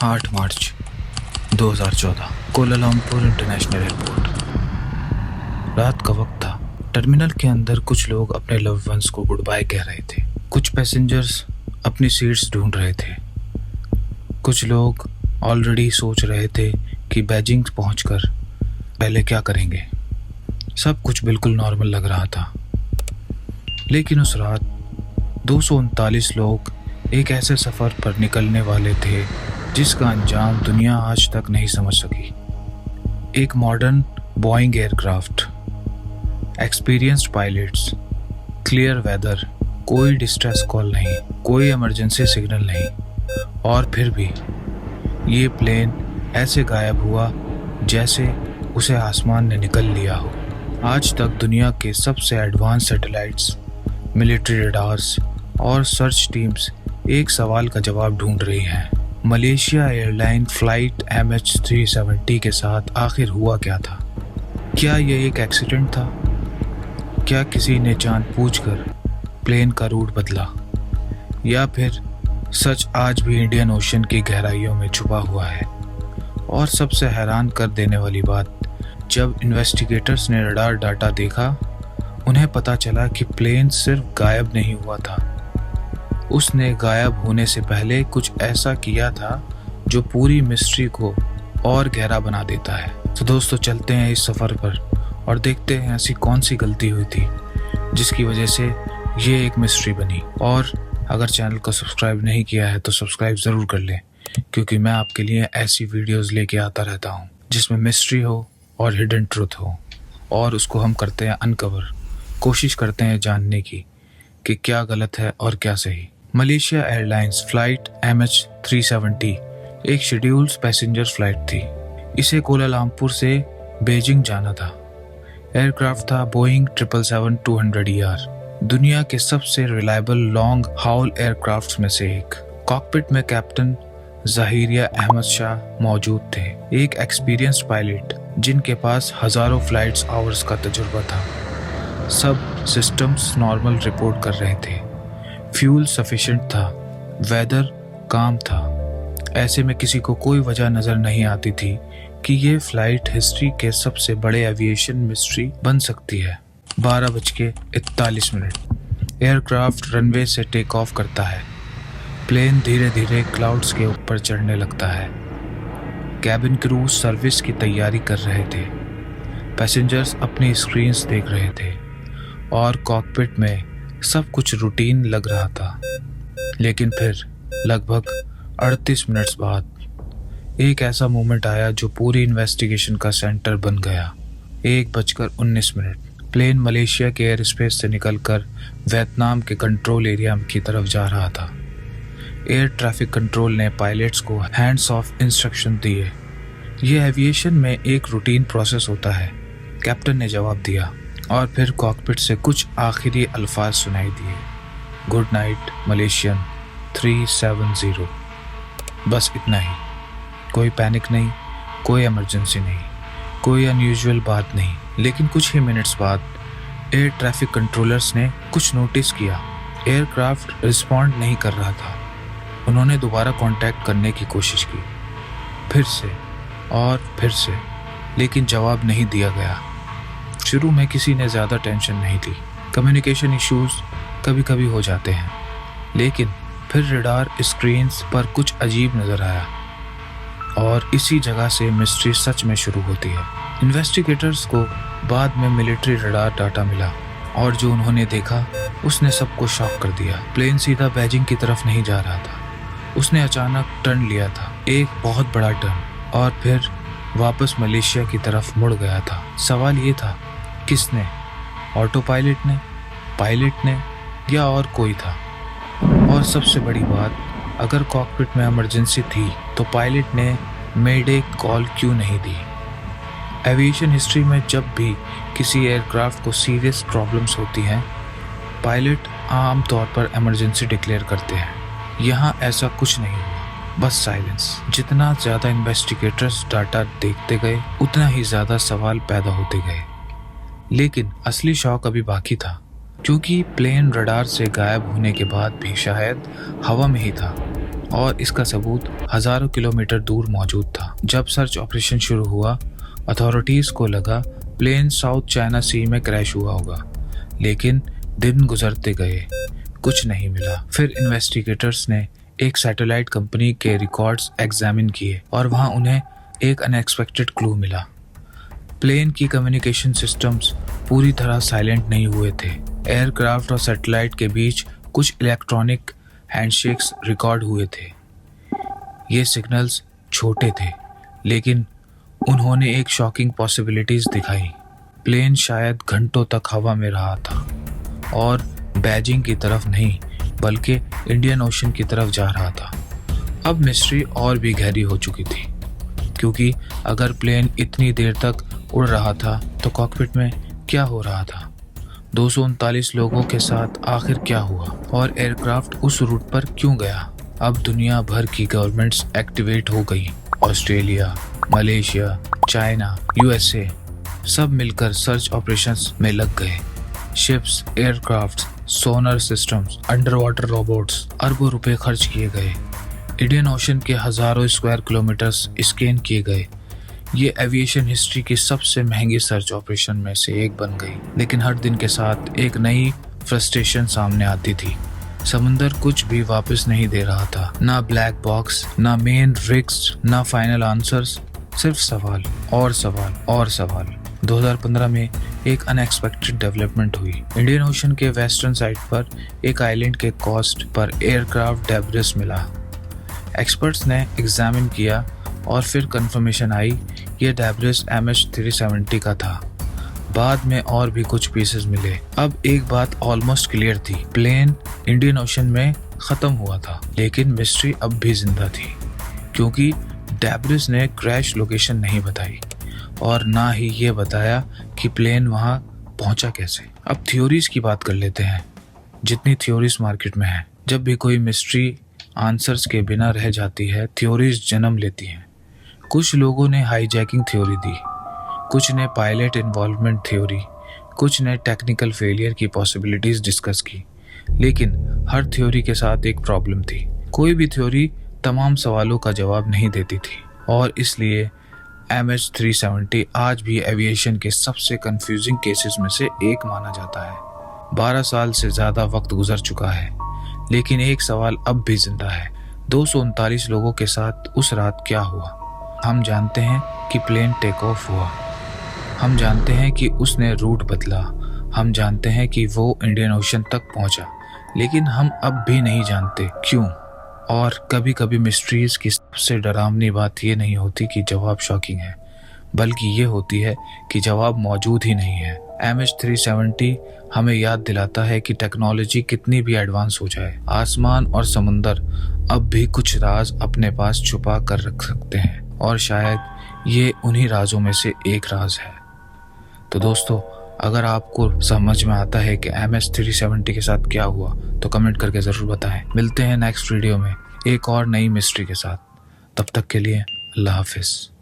8 मार्च 2014 Kuala Lumpur international airport. रात का वक्त था। टर्मिनल के अंदर कुछ लोग अपने लव्ड वंस को गुड बाय कह रहे थे। कुछ पैसेंजर्स अपनी सीट्स ढूंढ रहे थे। कुछ लोग ऑलरेडी सोच रहे थे कि बीजिंग पहुंचकर पहले क्या करेंगे। सब कुछ बिल्कुल नॉर्मल लग रहा था। लेकिन उस रात 239 लोग एक ऐसे सफ़र पर निकलने वाले थे जिसका अंजाम दुनिया आज तक नहीं समझ सकी। एक modern Boeing aircraft, experienced pilots, clear weather, कोई डिस्ट्रेस कॉल नहीं, कोई इमरजेंसी सिग्नल नहीं, और फिर भी ये प्लेन ऐसे गायब हुआ जैसे उसे आसमान ने निकल लिया हो। आज तक दुनिया के सबसे एडवांस सैटेलाइट्स, मिलिट्री रडार्स और सर्च टीम्स एक सवाल का जवाब ढूंढ रही हैं। मलेशिया एयरलाइन फ्लाइट MH370 के साथ आखिर हुआ क्या था? क्या यह एक एक्सीडेंट था? क्या किसी ने जानबूझकर प्लेन का रूट बदला? या फिर सच आज भी इंडियन ओशन की गहराइयों में छुपा हुआ है? और सबसे हैरान कर देने वाली बात, जब इन्वेस्टिगेटर्स ने रडार डाटा देखा, उन्हें पता चला कि प्लेन सिर्फ गायब नहीं हुआ था, उसने गायब होने से पहले कुछ ऐसा किया था जो पूरी मिस्ट्री को और गहरा बना देता है। तो दोस्तों, चलते हैं इस सफ़र पर और देखते हैं ऐसी कौन सी गलती हुई थी जिसकी वजह से ये एक मिस्ट्री बनी। और अगर चैनल को सब्सक्राइब नहीं किया है तो सब्सक्राइब ज़रूर कर लें, क्योंकि मैं आपके लिए ऐसी वीडियोज़ लेके आता रहता हूँ जिसमें मिस्ट्री हो और हिडन ट्रुथ हो, और उसको हम करते हैं अनकवर। कोशिश करते हैं जानने की कि क्या गलत है और क्या सही। मलेशिया एयरलाइंस फ्लाइट MH370 एक शेड्यूल्ड पैसेंजर फ्लाइट थी। इसे कोलालमपुर से बीजिंग जाना था। एयरक्राफ्ट था बोइंग 777-200ER, दुनिया के सबसे रिलायबल लॉन्ग हाउल एयरक्राफ्ट में से एक। कॉकपिट में कैप्टन ज़ाहिरिया अहमद शाह मौजूद थे, एक एक्सपीरियंस्ड पायलट जिनके पास हज़ारों फ्लाइट्स आवर्स का तजुर्बा था। सब सिस्टम्स नॉर्मल रिपोर्ट कर रहे थे। फ्यूल सफिशिएंट था, वेदर काम था। ऐसे में किसी को कोई वजह नज़र नहीं आती थी कि ये फ्लाइट हिस्ट्री के सबसे बड़े एविएशन मिस्ट्री बन सकती है। 12:41 एयरक्राफ्ट रनवे से टेक ऑफ करता है। प्लेन धीरे धीरे क्लाउड्स के ऊपर चढ़ने लगता है। कैबिन क्रू सर्विस की तैयारी कर रहे थे। पैसेंजर्स अपनी स्क्रीन्स देख रहे थे और कॉकपिट में सब कुछ रूटीन लग रहा था। लेकिन फिर लगभग 38 मिनट्स बाद एक ऐसा मोमेंट आया जो पूरी इन्वेस्टिगेशन का सेंटर बन गया। 1:19 प्लेन मलेशिया के एयर स्पेस से निकलकर वियतनाम के कंट्रोल एरिया की तरफ जा रहा था। एयर ट्रैफिक कंट्रोल ने पायलट्स को हैंड्स ऑफ इंस्ट्रक्शन दिए। यह एविएशन में एक रूटीन प्रोसेस होता है, कैप्टन ने जवाब दिया, और फिर कॉकपिट से कुछ आखिरी अल्फाज सुनाई दिए। Good night Malaysian 370। बस इतना ही। कोई पैनिक नहीं, कोई इमरजेंसी नहीं, कोई अनयूजुअल बात नहीं। लेकिन कुछ ही मिनट्स बाद एयर ट्रैफिक कंट्रोलर्स ने कुछ नोटिस किया। एयरक्राफ्ट रिस्पॉन्ड नहीं कर रहा था। उन्होंने दोबारा कांटेक्ट करने की कोशिश की, फिर से और फिर से, लेकिन जवाब नहीं दिया गया। शुरू में किसी ने ज़्यादा टेंशन नहीं ली। कम्युनिकेशन इश्यूज कभी कभी हो जाते हैं। लेकिन फिर रडार स्क्रीन्स पर कुछ अजीब नज़र आया, और इसी जगह से मिस्ट्री सच में शुरू होती है। इन्वेस्टिगेटर्स को बाद में मिलिट्री रडार डाटा मिला, और जो उन्होंने देखा उसने सबको शॉक कर दिया। प्लेन सीधा बीजिंग की तरफ नहीं जा रहा था, उसने अचानक टर्न लिया था, एक बहुत बड़ा टर्न, और फिर वापस मलेशिया की तरफ मुड़ गया था। सवाल ये था, किसने? ऑटो पायलट ने, पायलट ने, या और कोई था? और सबसे बड़ी बात, अगर कॉकपिट में इमरजेंसी थी तो पायलट ने मेडे कॉल क्यों नहीं दी? एविएशन हिस्ट्री में जब भी किसी एयरक्राफ्ट को सीरियस प्रॉब्लम्स होती हैं, पायलट आम तौर पर इमरजेंसी डिक्लेयर करते हैं। यहाँ ऐसा कुछ नहीं हुआ, बस साइलेंस। जितना ज़्यादा इन्वेस्टिगेटर्स डाटा देखते गए, उतना ही ज़्यादा सवाल पैदा होते गए। लेकिन असली शौक अभी बाकी था, क्योंकि प्लेन रडार से गायब होने के बाद भी शायद हवा में ही था, और इसका सबूत हजारों किलोमीटर दूर मौजूद था। जब सर्च ऑपरेशन शुरू हुआ, अथॉरिटीज को लगा प्लेन साउथ चाइना सी में क्रैश हुआ होगा, लेकिन दिन गुजरते गए, कुछ नहीं मिला। फिर इन्वेस्टिगेटर्स ने एक सैटेलाइट कंपनी के रिकॉर्ड्स एग्जामिन किए और वहां उन्हें एक अनएक्सपेक्टेड क्लू मिला। प्लेन की कम्युनिकेशन सिस्टम्स पूरी तरह साइलेंट नहीं हुए थे। एयरक्राफ्ट और सैटेलाइट के बीच कुछ इलेक्ट्रॉनिक हैंडशेक्स रिकॉर्ड हुए थे। ये सिग्नल्स छोटे थे, लेकिन उन्होंने एक शॉकिंग पॉसिबिलिटीज दिखाई। प्लेन शायद घंटों तक हवा में रहा था और बीजिंग की तरफ नहीं, बल्कि इंडियन ओशन की तरफ जा रहा था। अब मिस्ट्री और भी गहरी हो चुकी थी, क्योंकि अगर प्लेन इतनी देर तक उड़ रहा था तो कॉकपिट में क्या हो रहा था? 239 लोगों के साथ आखिर क्या हुआ और एयरक्राफ्ट उस रूट पर क्यों गया? अब दुनिया भर की गवर्नमेंट्स एक्टिवेट हो गई। ऑस्ट्रेलिया, मलेशिया, चाइना, यूएसए सब मिलकर सर्च ऑपरेशंस में लग गए। शिप्स, एयरक्राफ्ट, सोनर सिस्टम्स, अंडर वाटर रोबोट्स, अरबों रुपए खर्च किए गए। इंडियन ओशन के हजारों स्क्वायर किलोमीटर्स स्कैन किए गए। ये एविएशन हिस्ट्री की सबसे महंगी सर्च ऑपरेशन में से एक बन गई। लेकिन हर दिन के साथ एक नई फ्रस्ट्रेशन सामने आती थी। समुंदर कुछ भी वापस नहीं दे रहा था, ना ब्लैक बॉक्स, ना मेन रिग्स, ना फाइनल आंसर्स, सिर्फ सवाल और सवाल और सवाल। 2015 में एक अनएक्सपेक्टेड डेवलपमेंट हुई। इंडियन ओशन के वेस्टर्न साइड पर एक आइलैंड के कोस्ट पर एयरक्राफ्ट डेब्रिस मिला। एक्सपर्ट्स ने एग्जामिन किया और फिर कंफर्मेशन आई ये डेब्रिस MH370 का था। बाद में और भी कुछ पीसेस मिले। अब एक बात ऑलमोस्ट क्लियर थी, प्लेन इंडियन ओशन में खत्म हुआ था, लेकिन मिस्ट्री अब भी जिंदा थी, क्योंकि डेब्रिस ने क्रैश लोकेशन नहीं बताई और ना ही ये बताया कि प्लेन वहां पहुंचा कैसे। अब थ्योरीज की बात कर लेते हैं। जितनी थ्योरीज मार्केट में है, जब भी कोई मिस्ट्री आंसर्स के बिना रह जाती है, थ्योरीज जन्म लेती हैं। कुछ लोगों ने हाईजैकिंग थ्योरी दी, कुछ ने पायलट इन्वॉल्वमेंट थ्योरी, कुछ ने टेक्निकल फेलियर की पॉसिबिलिटीज डिस्कस की। लेकिन हर थ्योरी के साथ एक प्रॉब्लम थी, कोई भी थ्योरी तमाम सवालों का जवाब नहीं देती थी और इसलिए MH370 आज भी एविएशन के सबसे कंफ्यूजिंग केसेस में से एक माना जाता है। 12 साल से ज़्यादा वक्त गुजर चुका है, लेकिन एक सवाल अब भी जिंदा है। 239 लोगों के साथ उस रात क्या हुआ? हम जानते हैं कि प्लेन टेक ऑफ हुआ, हम जानते हैं कि उसने रूट बदला, हम जानते हैं कि वो इंडियन ओशन तक पहुंचा, लेकिन हम अब भी नहीं जानते क्यों। और कभी कभी मिस्ट्रीज की सबसे डरावनी बात ये नहीं होती कि जवाब शॉकिंग है, बल्कि ये होती है कि जवाब मौजूद ही नहीं है। MH370 हमें याद दिलाता है कि टेक्नोलॉजी कितनी भी एडवांस हो जाए, आसमान और समुंदर अब भी कुछ राज अपने पास छुपा कर रख सकते हैं, और शायद ये उन्हीं राजों में से एक राज है। तो दोस्तों, अगर आपको समझ में आता है कि MH370 के साथ क्या हुआ तो कमेंट करके ज़रूर बताएं। मिलते हैं नेक्स्ट वीडियो में एक और नई मिस्ट्री के साथ। तब तक के लिए अल्लाह हाफिज़।